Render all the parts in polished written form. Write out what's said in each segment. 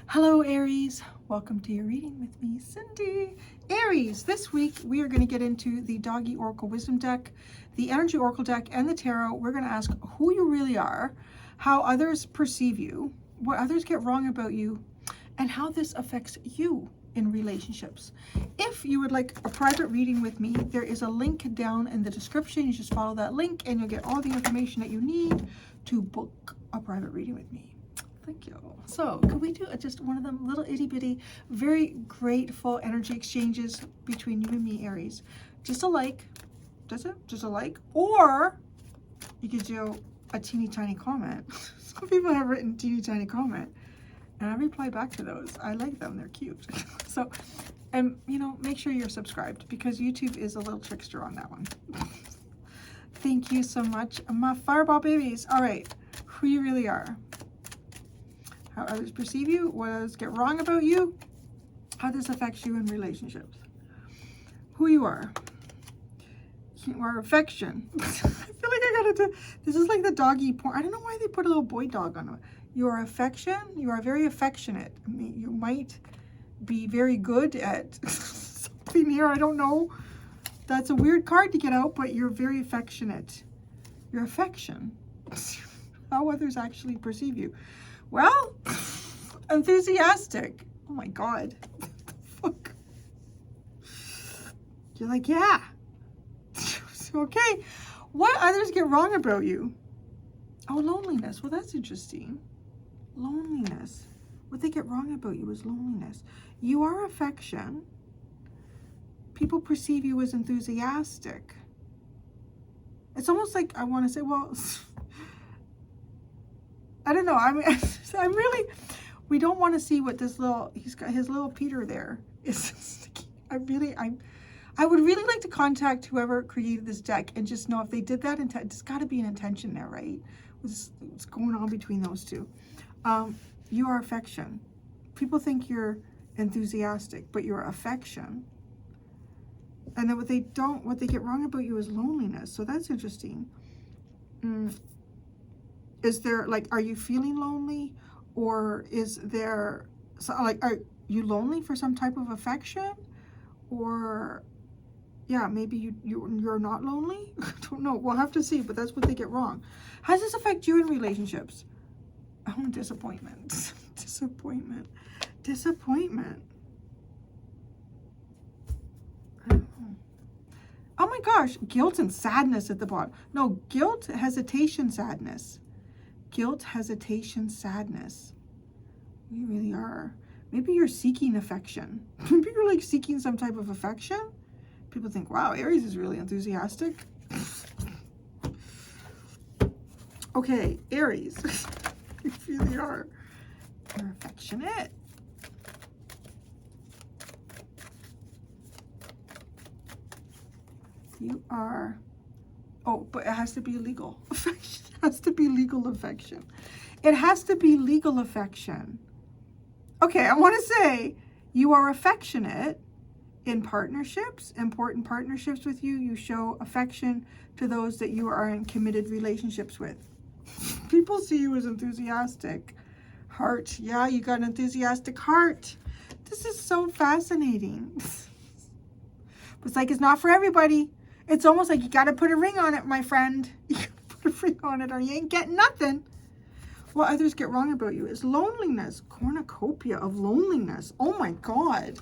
Hello Aries, welcome to your reading with me, Cindy. Aries, this week we are going to get into the Doggy Oracle Wisdom deck, the Energy Oracle deck, and the Tarot. We're going to ask who you really are, how others perceive you, what others get wrong about you, and how this affects you in relationships. If you would like a private reading with me, there is a link down in the description. You just follow that link and you'll get all the information that you need to book a private reading with me. Thank you. So could we do just one of them little itty bitty, very grateful energy exchanges between you and me, Aries? Just a like, does it? Just a like? Or you could do a teeny tiny comment. Some people have written teeny tiny comment and I reply back to those. I like them, they're cute. So, and you know, make sure you're subscribed because YouTube is a little trickster on that one. Thank you so much, my fireball babies. All right, who you really are. How others perceive you, what others get wrong about you, how this affects you in relationships. Who you are. You are affection. I feel like I gotta do, this is like the doggy porn. I don't know why they put a little boy dog on it. You are affection, you are very affectionate. I mean, you might be very good at something here, I don't know. That's a weird card to get out, but you're very affectionate. Your affection. How others actually perceive you. Well, enthusiastic. Oh my God. What the fuck? You're like, yeah. Okay. What others get wrong about you? Oh, loneliness. Well, that's interesting. Loneliness. What they get wrong about you is loneliness. You are affection. People perceive you as enthusiastic. It's almost like I want to say, well, I don't know. I mean, I'm really, we don't want to see what this little, he's got his little Peter there. I would really like to contact whoever created this deck and just know if they did that. There's got to be an intention there, right? What's going on between those two? You are affection. People think you're enthusiastic, but you're affection. And then what they get wrong about you is loneliness. So that's interesting. Is there, like, are you feeling lonely? Or is there, so, like, are you lonely for some type of affection? Or, yeah, maybe you're not lonely? I don't know. We'll have to see, but that's what they get wrong. How does this affect you in relationships? Oh, disappointment. Disappointment. Disappointment. Oh my gosh, guilt and sadness at the bottom. No, guilt, hesitation, sadness. Guilt, hesitation, sadness. You really are. Maybe you're seeking affection. Maybe you're like seeking some type of affection. People think, wow, Aries is really enthusiastic. Okay, Aries. You really are. You're affectionate. You are, oh, but it has to be legal affection. It has to be legal affection. It has to be legal affection. Okay, I want to say you are affectionate in partnerships, important partnerships with you. You show affection to those that you are in committed relationships with. People see you as enthusiastic. Heart, yeah, you got an enthusiastic heart. This is so fascinating. But it's like, it's not for everybody. It's almost like you got to put a ring on it, my friend. You got to put a ring on it or you ain't getting nothing. What others get wrong about you is loneliness. Cornucopia of loneliness. Oh my God.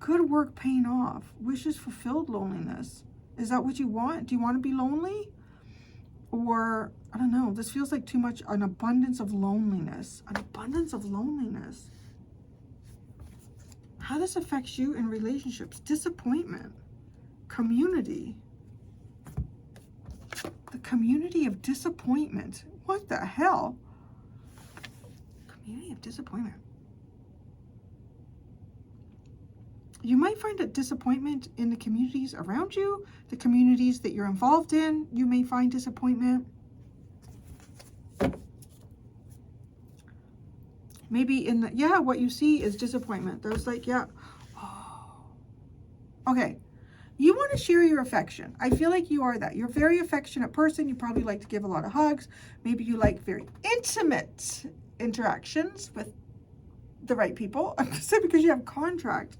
Good work paying off. Wishes fulfilled loneliness. Is that what you want? Do you want to be lonely? Or, I don't know. This feels like too much, an abundance of loneliness. An abundance of loneliness. How this affects you in relationships. Disappointment. Community. The community of disappointment. What the hell? Community of disappointment. You might find a disappointment in the communities around you, the communities that you're involved in. You may find disappointment. Maybe in the, yeah, what you see is disappointment. There's like, yeah. Oh. Okay. You want to share your affection. I feel like you are that. You're a very affectionate person. You probably like to give a lot of hugs. Maybe you like very intimate interactions with the right people. I'm just saying, because you have contract.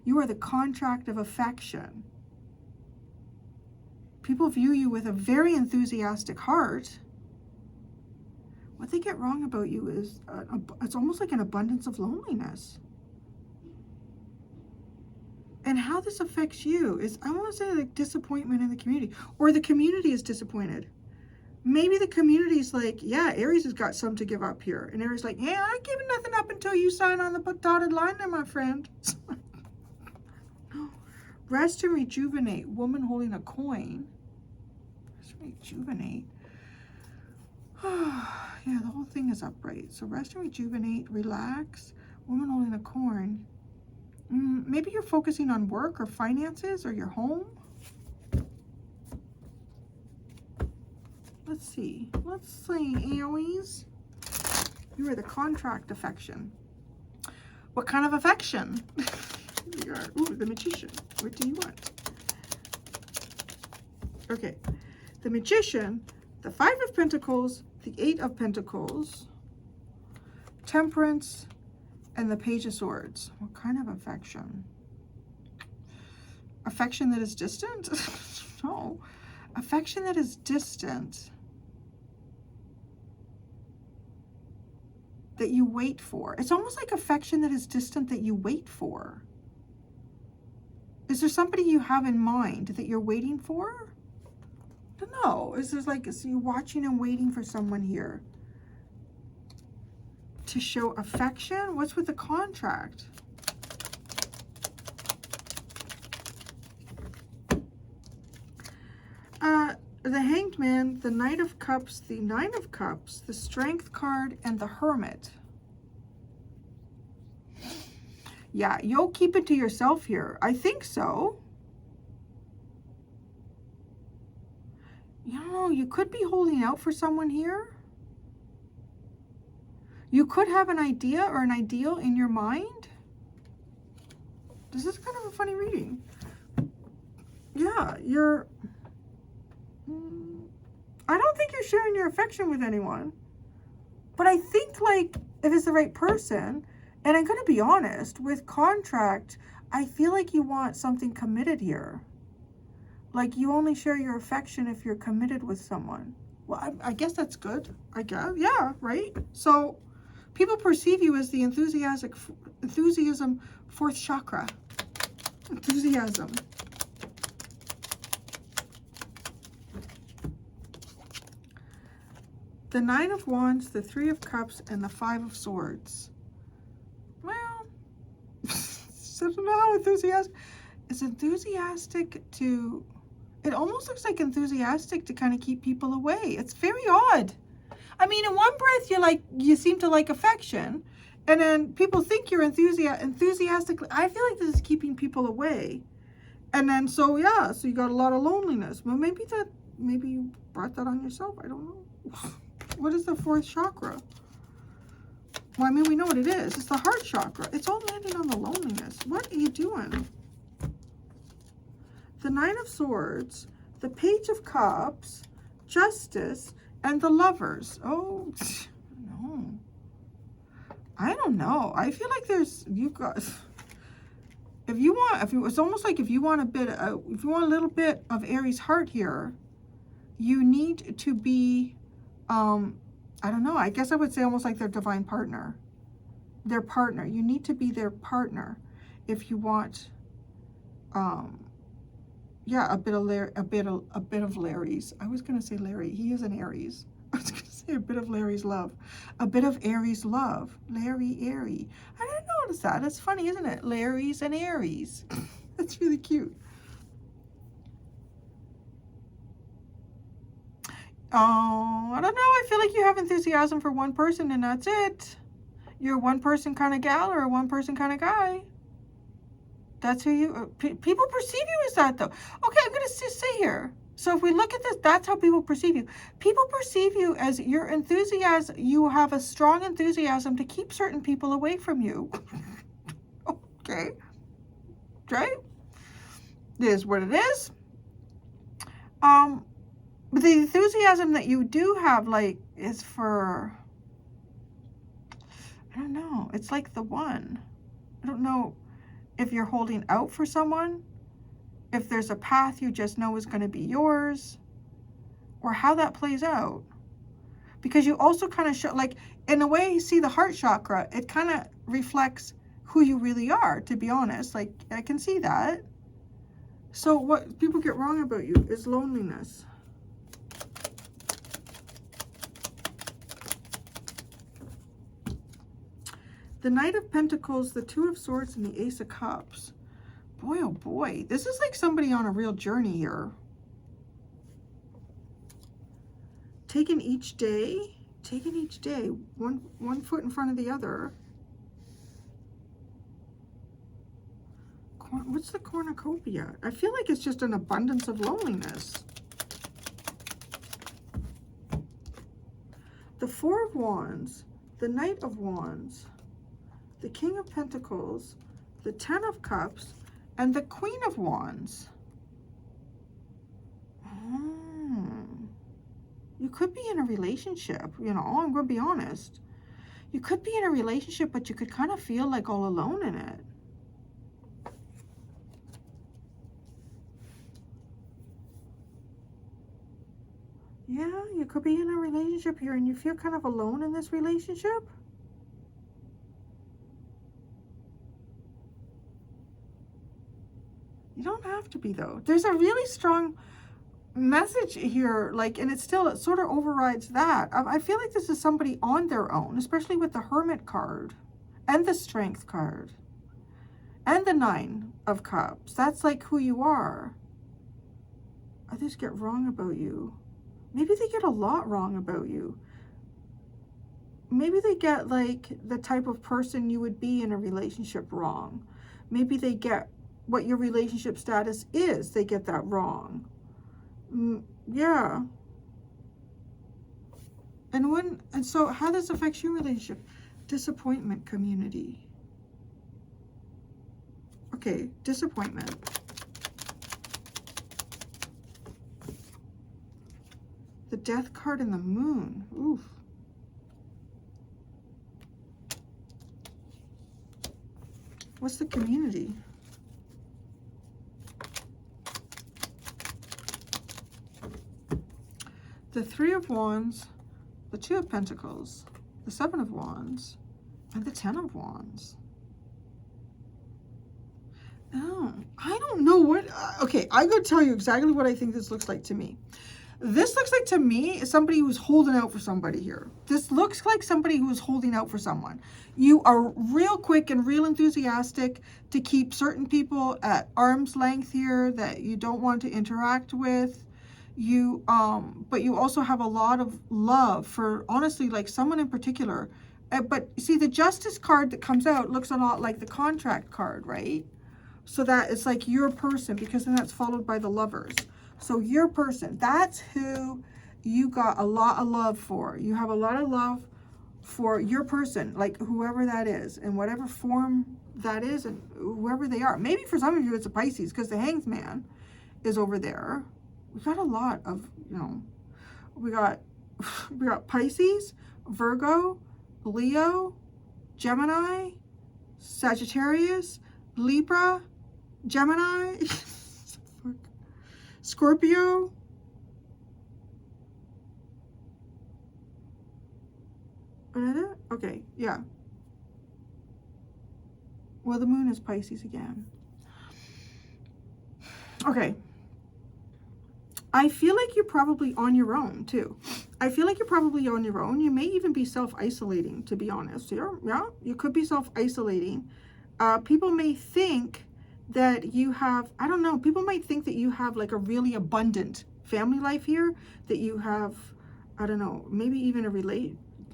You are the contract of affection. People view you with a very enthusiastic heart. What they get wrong about you is it's almost like an abundance of loneliness. And how this affects you is, I want to say, like disappointment in the community, or the community is disappointed. Maybe the community's like, yeah, Aries has got some to give up here. And Aries like, yeah, I ain't giving nothing up until you sign on the dotted line there, my friend. Rest and rejuvenate. Woman holding a coin. Rest and rejuvenate. Yeah, the whole thing is upright. So rest and rejuvenate, relax. Woman holding a coin. Maybe you're focusing on work or finances or your home. Let's see. Let's see, Aries. You are the contract affection. What kind of affection? You are, ooh, the Magician. What do you want? Okay. The Magician, the Five of Pentacles, the Eight of Pentacles, Temperance, and the Page of Swords. What kind of affection? Affection that is distant? No. Affection that is distant. That you wait for. It's almost like affection that is distant that you wait for. Is there somebody you have in mind that you're waiting for? I don't know. Is this like, is you watching and waiting for someone here to show affection? What's with the contract? The Hanged Man, the Knight of Cups, the Nine of Cups, the Strength card, and the Hermit. Yeah, you'll keep it to yourself here. I think so. You know, you could be holding out for someone here. You could have an idea or an ideal in your mind. This is kind of a funny reading. Yeah, you're... I don't think you're sharing your affection with anyone. But I think, like, if it's the right person, and I'm going to be honest, with contract, I feel like you want something committed here. Like, you only share your affection if you're committed with someone. Well, I guess that's good. I guess. Yeah, right? So, people perceive you as the enthusiasm, fourth chakra. Enthusiasm. The Nine of Wands, the Three of Cups, and the Five of Swords. Well, I don't know how enthusiastic. It's enthusiastic to... It almost looks like enthusiastic to kind of keep people away. It's very odd. I mean, in one breath, you seem to like affection. And then people think you're enthusiastically... I feel like this is keeping people away. And then, so yeah, so you got a lot of loneliness. Well, maybe you brought that on yourself. I don't know. What is the fourth chakra? Well, I mean, we know what it is. It's the heart chakra. It's all landing on the loneliness. What are you doing? The Nine of Swords, the Page of Cups, Justice, and the Lovers. Oh, no. I don't know. I feel like there's, you guys, it's almost like if you want a little bit of Aries heart here, you need to be, I don't know, I guess I would say almost like their divine partner. Their partner. You need to be their partner if you want, yeah, a bit of Larry's. I was gonna say Larry. He is an Aries. I was gonna say a bit of Larry's love. A bit of Aries love. Larry, Airy. I didn't notice that. It's funny, isn't it? Larry's and Aries. That's really cute. Oh, I don't know. I feel like you have enthusiasm for one person and that's it. You're a one person kind of gal or a one person kind of guy. That's who you, people perceive you as that though. Okay, I'm going to say here. So if we look at this, that's how people perceive you. People perceive you as your enthusiasm. You have a strong enthusiasm to keep certain people away from you. Okay. Right? It is what it is. But the enthusiasm that you do have, like, is for, I don't know. It's like the one. I don't know if you're holding out for someone, if there's a path you just know is going to be yours, or how that plays out. Because you also kind of show, like, in a way, you see the heart chakra, it kind of reflects who you really are, to be honest. Like, I can see that. So what people get wrong about you is loneliness. The Knight of Pentacles, the Two of Swords, and the Ace of Cups. Boy, oh boy. This is like somebody on a real journey here. Taking each day, one foot in front of the other. What's the cornucopia? I feel like it's just an abundance of loneliness. The Four of Wands, the Knight of Wands, the King of Pentacles, the Ten of Cups, and the Queen of Wands. You could be in a relationship, you know, I'm going to be honest. You could be in a relationship, but you could kind of feel like all alone in it. Yeah, you could be in a relationship here and you feel kind of alone in this relationship. You don't have to be, though. There's a really strong message here, like, and it sort of overrides that. I feel like this is somebody on their own, especially with the Hermit card and the Strength card and the Nine of Cups. That's like who you are. Others get wrong about you. Maybe they get a lot wrong about you. Maybe they get like the type of person you would be in a relationship wrong. Maybe they get what your relationship status is. They get that wrong. Yeah. And so how this affects your relationship? Disappointment, community. Okay, disappointment. The Death card and the Moon. Oof. What's the community? The Three of Wands, the Two of Pentacles, the Seven of Wands, and the Ten of Wands. Oh, I don't know what... okay, I'm going to tell you exactly what I think this looks like to me. This looks like to me somebody who's holding out for somebody here. This looks like somebody who's holding out for someone. You are real quick and real enthusiastic to keep certain people at arm's length here that you don't want to interact with. You but you also have a lot of love for, honestly, like someone in particular. But see, the Justice card that comes out looks a lot like the Contract card, right? So that it's like your person, because then that's followed by the Lovers. So your person, that's who you got a lot of love for. You have a lot of love for your person, like whoever that is, in whatever form that is, and whoever they are. Maybe for some of you it's a Pisces, because the Hanged Man is over there. We got a lot of, you know, we got Pisces, Virgo, Leo, Gemini, Sagittarius, Libra, Gemini, Scorpio. Okay, yeah. Well, the Moon is Pisces again. Okay. I feel like you're probably on your own, too. I feel like you're probably on your own. You may even be self-isolating, to be honest here. Yeah, you could be self-isolating. People may think that you have, I don't know, people might think that you have like a really abundant family life here, that you have, I don't know, maybe even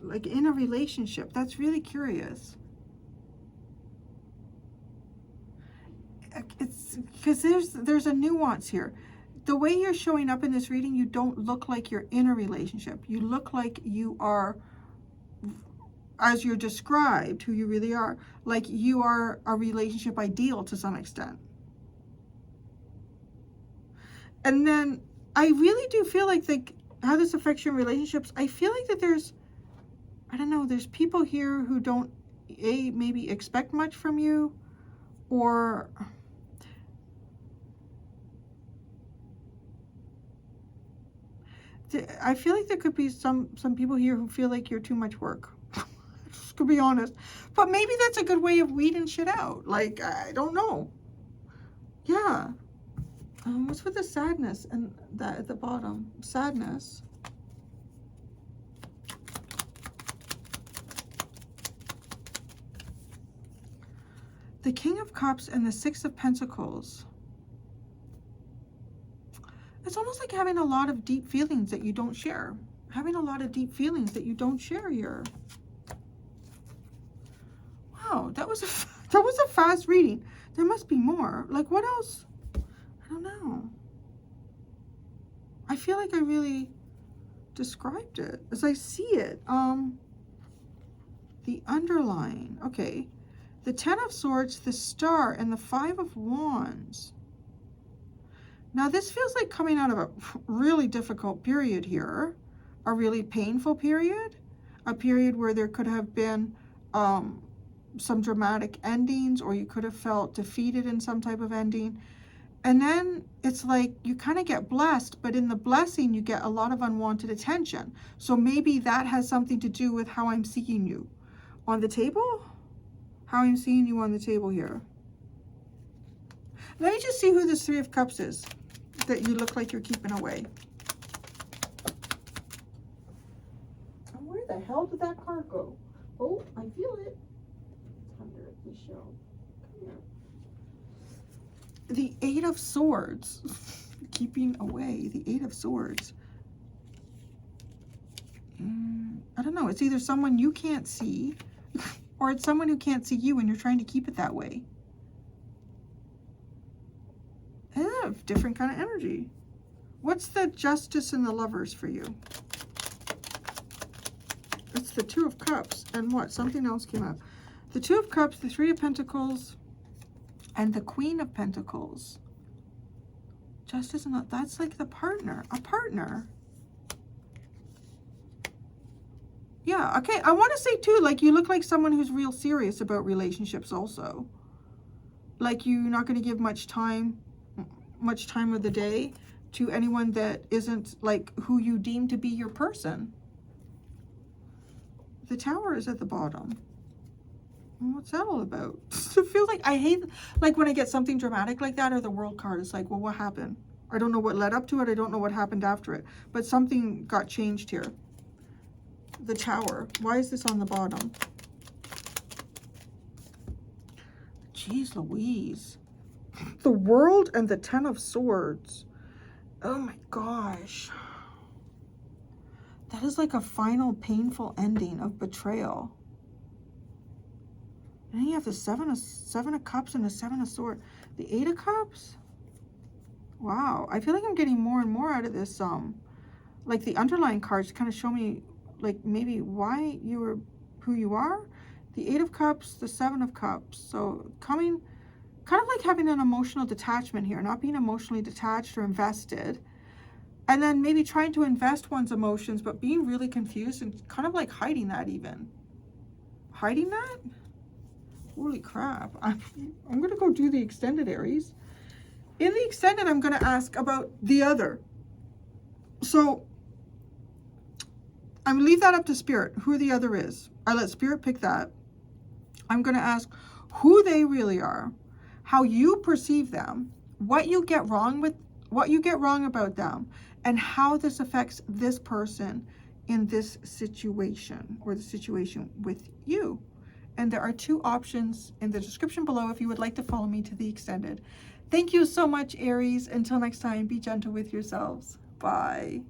like in a relationship. That's really curious. It's because there's a nuance here. The way you're showing up in this reading, you don't look like you're in a relationship. You look like you are, as you're described, who you really are, like you are a relationship ideal to some extent. And then I really do feel like how this affects your relationships, I feel like that there's, I don't know, there's people here who don't maybe expect much from you, or I feel like there could be some people here who feel like you're too much work. Just to be honest. But maybe that's a good way of weeding shit out. Like, I don't know. Yeah. What's with the sadness and that at the bottom? Sadness. The King of Cups and the Six of Pentacles. It's almost like having a lot of deep feelings that you don't share. Having a lot of deep feelings that you don't share here. Wow, that was a fast reading. There must be more. Like, what else? I don't know. I feel like I really described it as I see it. The underline. Okay. The Ten of Swords, the Star, and the Five of Wands. Now, this feels like coming out of a really difficult period here. A really painful period. A period where there could have been some dramatic endings, or you could have felt defeated in some type of ending. And then it's like you kind of get blessed, but in the blessing, you get a lot of unwanted attention. So maybe that has something to do with how I'm seeing you on the table. How I'm seeing you on the table here. Let me just see who this Three of Cups is that you look like you're keeping away. And where the hell did that card go? Oh, I feel it. It's under the shell. Come here. The Eight of Swords. Keeping away. The Eight of Swords. I don't know. It's either someone you can't see, or it's someone who can't see you and you're trying to keep it that way. They have different kind of energy. What's the Justice and the Lovers for you? It's the Two of Cups. And what? Something else came up. The Two of Cups, the Three of Pentacles, and the Queen of Pentacles. Justice and Love. That's like the partner. A partner. Yeah, okay. I want to say too, like, you look like someone who's real serious about relationships also. Like, you're not going to give much time of the day to anyone that isn't, like, who you deem to be your person. The Tower is at the bottom. What's that all about? It feels like I hate, like, when I get something dramatic like that, or the World card. It's like, well, what happened? I don't know what led up to it. I don't know what happened after it. But something got changed here. The Tower. Why is this on the bottom? Jeez Louise. The World and the Ten of Swords. Oh my gosh. That is like a final painful ending of betrayal. And then you have the Seven of Cups and the Seven of Swords. The Eight of Cups? Wow. I feel like I'm getting more and more out of this. Like, the underlying cards kind of show me, like, maybe why you were who you are. The Eight of Cups, the Seven of Cups. So coming, kind of like having an emotional detachment here, not being emotionally detached or invested. And then maybe trying to invest one's emotions, but being really confused and kind of like hiding that even. Hiding that? Holy crap. I'm going to go do the extended, Aries. In the extended, I'm going to ask about the other. So I'm going to leave that up to Spirit, who the other is. I let Spirit pick that. I'm going to ask who they really are, how you perceive them, what you get wrong about them, and how this affects this person in this situation, or the situation with you. And there are two options in the description below if you would like to follow me to the extended. Thank you so much, Aries. Until next time, be gentle with yourselves. Bye.